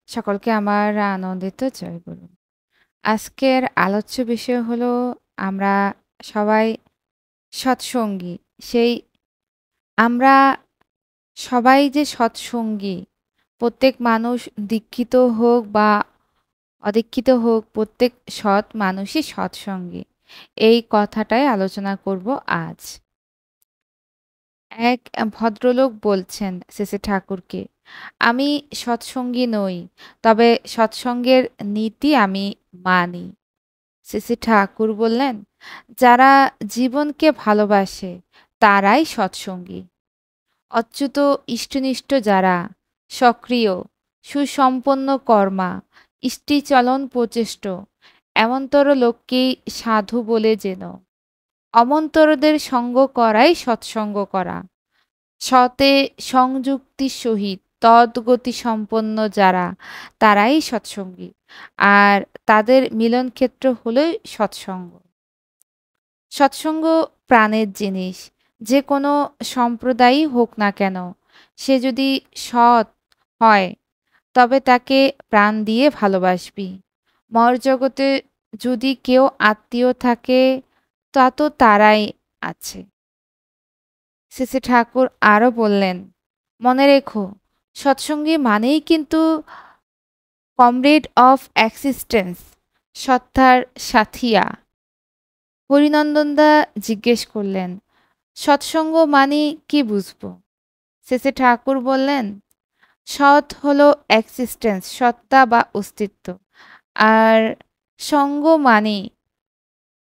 সকলকে আমার আনন্দিত জয়গুরু। আজকের আলোচ্য বিষয় হলো আমরা সবাই সৎসঙ্গী। সেই আমরা সবাই যে সৎসঙ্গী, প্রত্যেক মানুষ দীক্ষিত হোক বা অদীক্ষিত হোক, প্রত্যেক সৎ মানুষই সৎসঙ্গী। এই কথাটাই আলোচনা করব আজ। এক ভদ্রলোক বলছেন শ্রী ঠাকুরকে, আমি সৎসঙ্গী নই, তবে সৎসঙ্গের নীতি আমি মানি। শ্রী ঠাকুর বললেন, যারা জীবনকে ভালোবাসে তারাই সৎসঙ্গী। অচ্যুত ইষ্টনিষ্ঠ যারা, সক্রিয় সুসম্পন্ন কর্মা, ইষ্টিচলন প্রচেষ্ট, এমনতর লোককেই সাধু বলে যেন। অমন্তরদের সঙ্গ করাই সৎসঙ্গ করা। সতে সংযুক্তির সহিত তদ্গতি সম্পন্ন যারা, তারাই সৎসঙ্গী। আর তাদের মিলনক্ষেত্র হলোই সৎসঙ্গ। সৎসঙ্গ প্রাণের জিনিস। যে কোনো সম্প্রদায়ই হোক না কেন, সে যদি সৎ হয় তবে তাকে প্রাণ দিয়ে ভালোবাসবি। মরজগতে যদি কেউ আত্মীয় থাকে তা তো তারাই আছে। শ্রী ঠাকুর আরও বললেন, মনে রেখো, সৎসঙ্গী মানেই কিন্তু কমরেড অফ এক্সিস্টেন্স, সত্তার সাথিয়া। হরিনন্দনদা জিজ্ঞেস করলেন, সৎসঙ্গ মানে কি বুঝবো? শ্রী ঠাকুর বললেন, সৎ হলো এক্সিস্টেন্স, সত্তা বা অস্তিত্ব। আর সঙ্গ মানে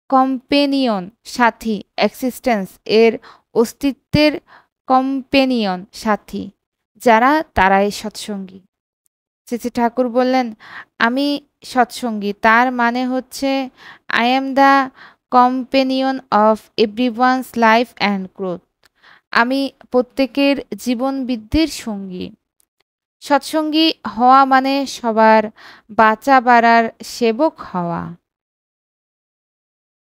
কম্পেনিয়ন, সাথী। এক্সিস্টেন্স এর অস্তিত্বের কম্পেনিয়ন, সাথী যারা, তারাই সৎসঙ্গী। শ্রী ঠাকুর বললেন, আমি সৎসঙ্গী, তার মানে হচ্ছে I am the companion of everyone's life and growth. আমি প্রত্যেকের জীবন বৃদ্ধির সঙ্গী। সৎসঙ্গী হওয়া মানে সবার বাঁচা বাড়ার সেবক হওয়া।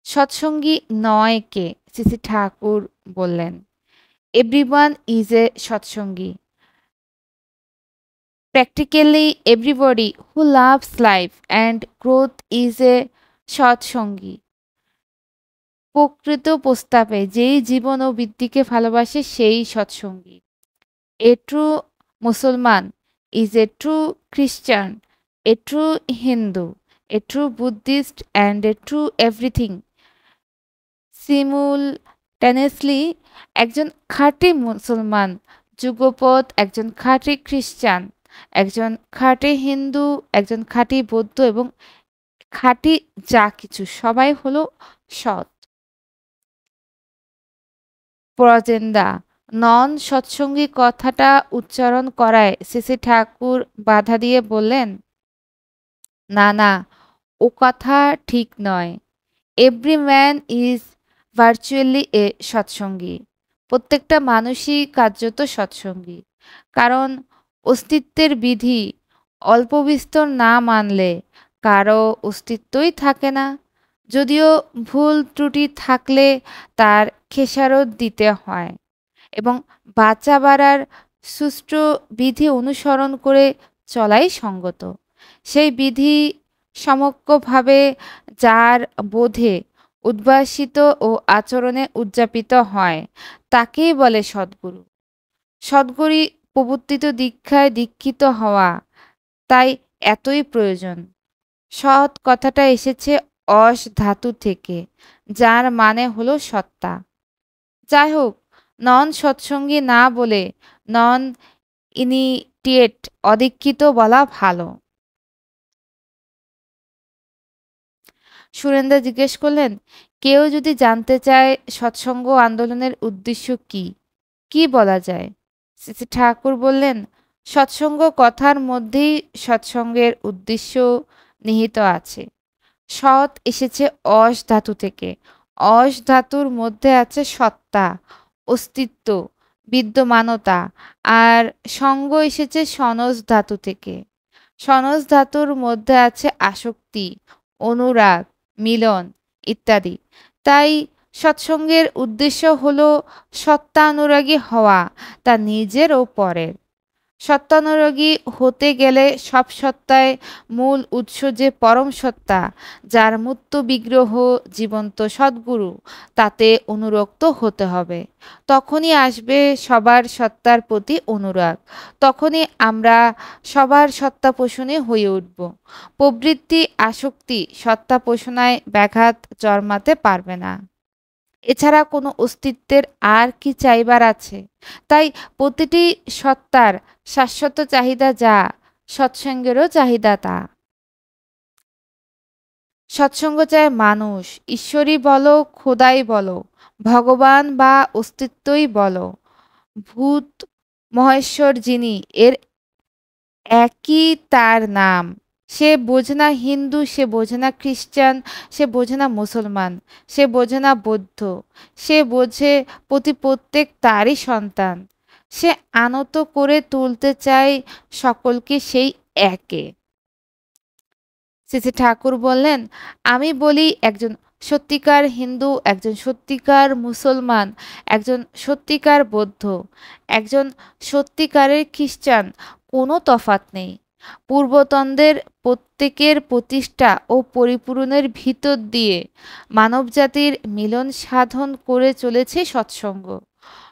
সৎসঙ্গী নয় কে? শ্রী ঠাকুর বললেন, everyone is a Satsangi. Practically everybody who loves life and growth is a Satsangi. প্রকৃত প্রস্তাবে যেই জীবন ও বৃদ্ধিকে ভালোবাসে সেই Satsangi. A true Musalman is a true Christian, a true Hindu, a true Buddhist and a true everything simultaneously. একজন খাঁটি মুসলমান, যুগপৎ একজন খাঁটি খ্রিস্টান, একজন খাঁটি হিন্দু, একজন খাঁটি বৌদ্ধ এবং খাঁটি যা কিছু, সবাই হলো সৎ। প্রজেন্দা নন সৎসঙ্গী কথাটা উচ্চারণ করায় শ্রী ঠাকুর বাধা দিয়ে বললেন, না না, ও কথা ঠিক নয়। এভরি ম্যান ইজ ভার্চুয়ালি এ সৎসঙ্গী। প্রত্যেকটা মানুষই কার্যত সৎসঙ্গী। কারণ অস্তিত্বের বিধি অল্প বিস্তর না মানলে কারো অস্তিত্বই থাকে না। যদিও ভুল ত্রুটি থাকলে তার খেসারত দিতে হয় এবং বাঁচা বাড়ার সুষ্ঠু বিধি অনুসরণ করে চলাই সঙ্গত। সেই বিধি সমগ্রভাবে যার বোধে উদ্ভাসিত ও আচরণে উদযাপিত হয় তাকেই বলে সদ্গুরু। সদ্গুরু প্রবর্তিত দীক্ষায় দীক্ষিত হওয়া তাই এতই প্রয়োজন। সৎ কথাটা এসেছে অস ধাতু থেকে, যার মানে হলো সত্তা। যাই হোক, নন সৎসঙ্গী না বলে নন ইনিটিয়েট, অদীক্ষিত বলা ভালো। সুরেন্দা জিজ্ঞেস করলেন, কেউ যদি জানতে চায় সৎসঙ্গ আন্দোলনের উদ্দেশ্য কি, কি বলা যায়? শ্রী ঠাকুর বললেন, সৎসঙ্গ কথার মধ্যেই সৎসঙ্গের উদ্দেশ্য নিহিত আছে। সৎ এসেছে অস ধাতু থেকে। অস ধাতুর মধ্যে আছে সত্তা, অস্তিত্ব, বিদ্যমানতা। আর সঙ্গ এসেছে সনজ ধাতু থেকে। সনজ ধাতুর মধ্যে আছে আসক্তি, অনুরাগ, মিলন ইত্যাদি। তাই সৎসঙ্গের উদ্দেশ্য হলো সত্তানুরাগী হওয়া, তা নিজের ও পরের। সত্যানুরাগী হতে গেলে সব সত্তায় মূল উৎস যে পরম সত্তা, যার মূর্ত বিগ্রহ জীবন্ত সদ্গুরু, তাতে অনুরক্ত হতে হবে। তখনই আসবে সবার সত্তার প্রতি অনুরাগ। তখনই আমরা সবার সত্তা পোষণে হয়ে উঠব। প্রবৃত্তি আসক্তি সত্তা পোষণায় ব্যাঘাত জন্মাতে পারবে না। এছাড়া কোনো অস্তিত্বের আর কি চাইবার আছে? তাই প্রতিটি সত্তার শাশ্বত চাহিদা যা, সৎসঙ্গেরও চাহিদা তা। সৎসঙ্গ চায় মানুষ, ঈশ্বরই বলো, খোদাই বলো, ভগবান বা অস্তিত্বই বলো, ভূত মহেশ্বর যিনি, এর একই তার নাম। সে বোঝে না হিন্দু, সে বোঝে না খ্রিস্টান, সে বোঝে না মুসলমান, সে বোঝে না বৌদ্ধ, সে বোঝে প্রত্যেক তারই সন্তান। সে আনত করে তুলতে চায় সকলকে সেই একে। শ্রী ঠাকুর বললেন, আমি বলি একজন সত্যিকার হিন্দু, একজন সত্যিকার মুসলমান, একজন সত্যিকার বৌদ্ধ, একজন সত্যিকারের খ্রিস্টান, কোনো তফাৎ নেই। পূর্বতনদের প্রত্যেকের প্রতিষ্ঠা ও পরিপূরণের ভিতর দিয়ে মানবজাতির মিলন সাধন করে চলেছে সৎসঙ্গ।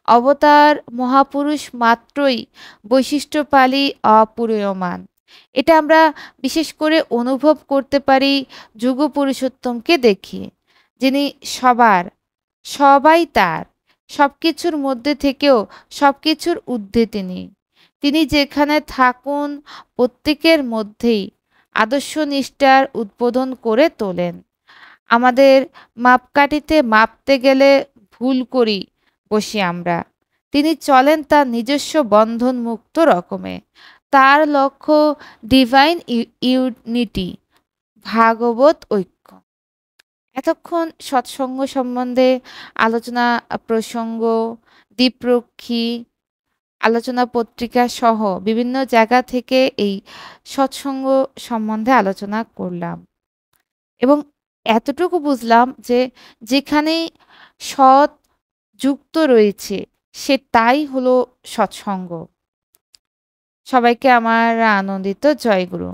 অবতার মহাপুরুষ মাত্রই বৈশিষ্ট্যপালী অপূরণীয়মান। এটা আমরা বিশেষ করে অনুভব করতে পারি যুগ পুরুষোত্তমকে দেখিয়ে, যিনি সবার, সবাই তার, সবকিছুর মধ্যে থেকেও সবকিছুর ঊর্ধ্বে তিনি। তিনি যেখানে থাকুন প্রত্যেকের মধ্যেই আদর্শ নিষ্ঠার উদ্বোধন করে তোলেন। আমাদের মাপকাঠিতে মাপতে গেলে ভুল করি বসি আমরা। তিনি চলেন তার নিজস্ব বন্ধন মুক্ত রকমে। তার লক্ষ্য ডিভাইন ইউনিটি, ভাগবত ঐক্য। এতক্ষণ সৎসঙ্গ সম্বন্ধে আলোচনা প্রসঙ্গ, দ্বীপরক্ষী, আলোচনা পত্রিকা সহ বিভিন্ন জায়গা থেকে এই সৎসঙ্গ সম্বন্ধে আলোচনা করলাম এবং এতটুকু বুঝলাম যে যেখানে সৎ যুক্ত রয়েছে সেটাই হলো সৎসঙ্গ। সবাইকে আমার আনন্দিত জয়গুরু।